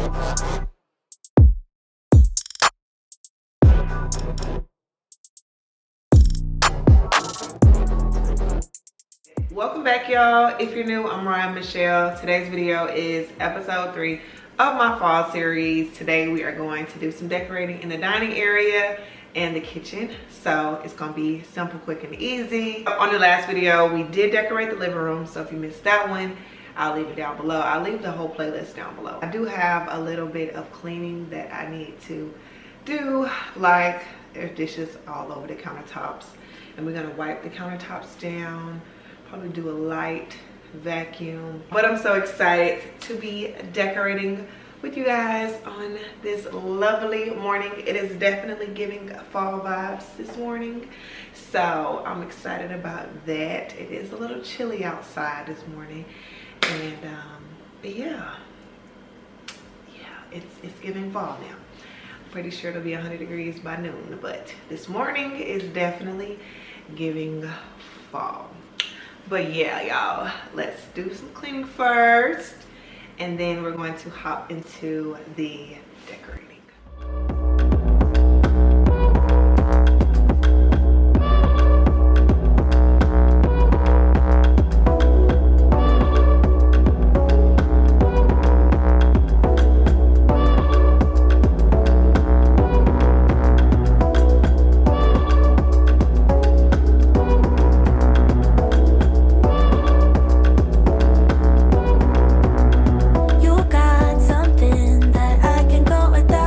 Welcome back, y'all. If you're new, I'm Ryan Michelle. Today's video is episode 3 of my fall series. Today we are going to do some decorating in the dining area and the kitchen. So it's gonna be simple, quick, and easy. On the last video, we did decorate the living room. So if you missed that one, I'll leave it down below. I'll leave the whole playlist down below. I do have a little bit of cleaning that I need to do, like there's dishes all over the countertops, and we're gonna wipe the countertops down. Probably do a light vacuum. But I'm so excited to be decorating with you guys on this lovely morning. It is definitely giving fall vibes this morning, so I'm excited about that. It is a little chilly outside this morning, and yeah, it's giving fall now. I'm pretty sure it'll be 100 degrees by noon, but this morning is definitely giving fall. But yeah, y'all, let's do some cleaning first, and then we're going to hop into the decorating. You got something that I can go without.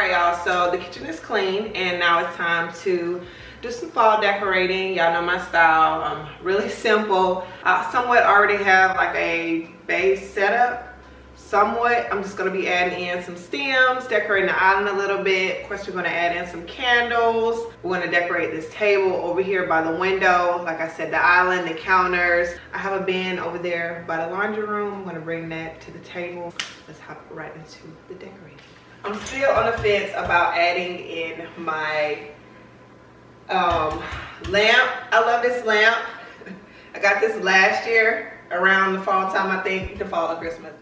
right, y'all, so the kitchen is clean and now it's time to do some fall decorating. Y'all know my style, really simple. I somewhat already have like a base setup. Somewhat, I'm just gonna be adding in some stems, decorating the island a little bit. Of course, we're gonna add in some candles. We're gonna decorate this table over here by the window. Like I said, the island, the counters. I have a bin over there by the laundry room. I'm gonna bring that to the table. Let's hop right into the decorating. I'm still on the fence about adding in my lamp. I love this lamp. I got this last year around the fall time, I think, the fall of Christmas.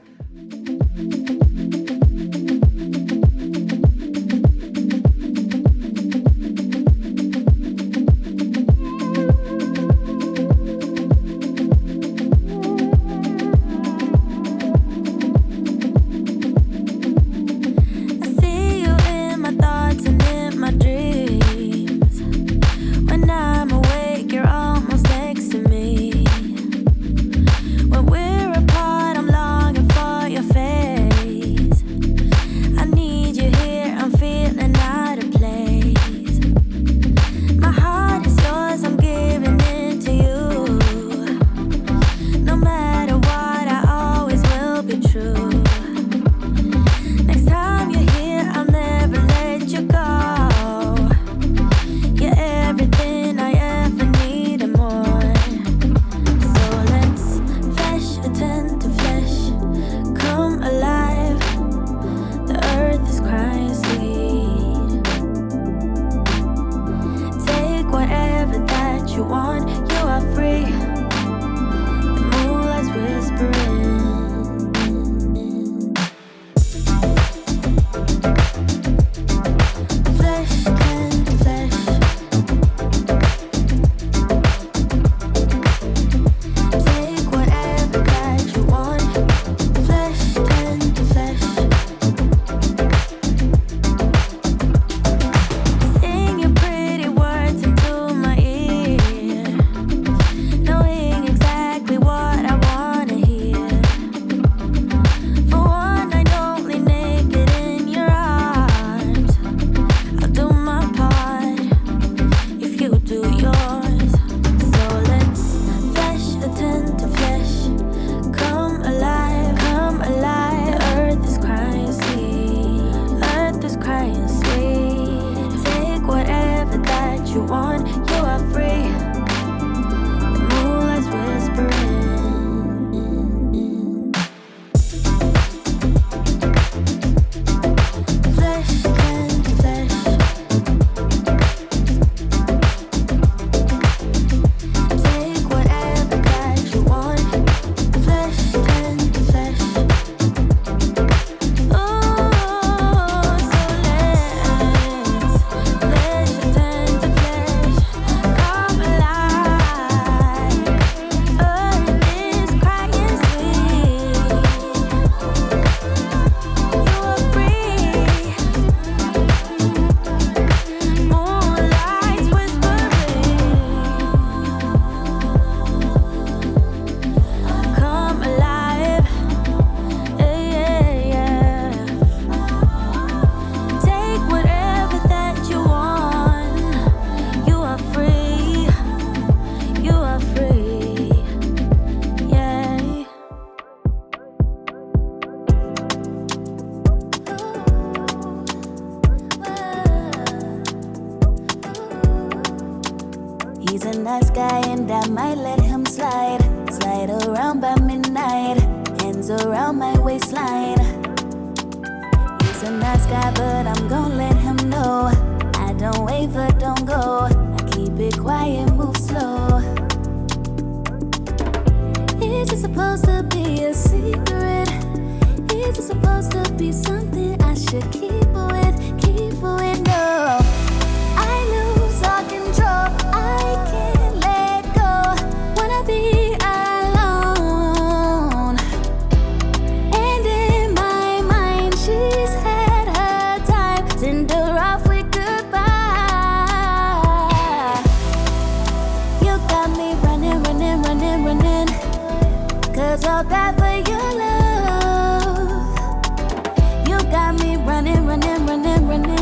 He's a nice guy and I might let him slide. Slide around by midnight, hands around my waistline. He's a nice guy but I'm gonna let him know I don't waver, don't go. I keep it quiet, move slow. Is it supposed to be a secret? Is it supposed to be something I should keep with? Keep with, no. I lose all control, I can't let go. Wanna be alone. And in my mind, she's had her time. Send her off with goodbye. You got me running, running, running, running. 'Cause I'll die for your love. You got me running, running, running, running.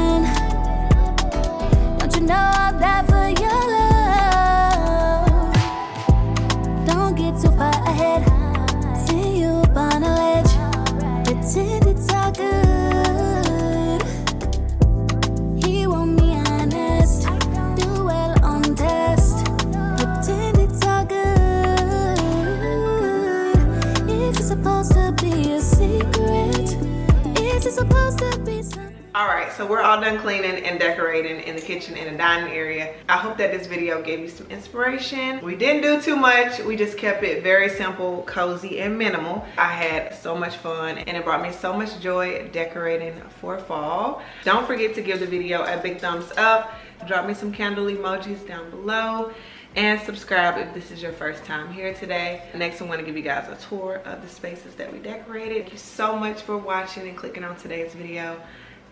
so we're all done cleaning and decorating in the kitchen and the dining area. I hope that this video gave you some inspiration. We didn't do too much. We just kept it very simple, cozy, and minimal. I had so much fun and it brought me so much joy decorating for fall. Don't forget to give the video a big thumbs up. Drop me some candle emojis down below. And subscribe if this is your first time here today. Next, I want to give you guys a tour of the spaces that we decorated. Thank you so much for watching and clicking on today's video.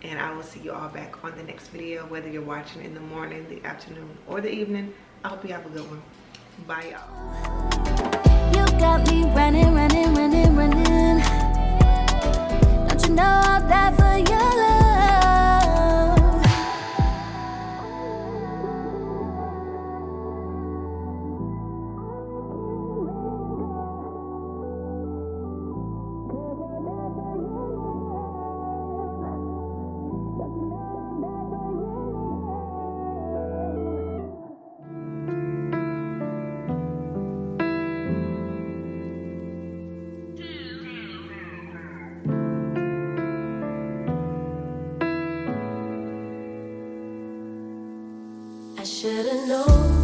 And I will see you all back on the next video, whether you're watching in the morning, the afternoon, or the evening. I hope you have a good one. Bye, y'all. You got me running, running, running, running. Don't you know I'll die for your love? I should've known.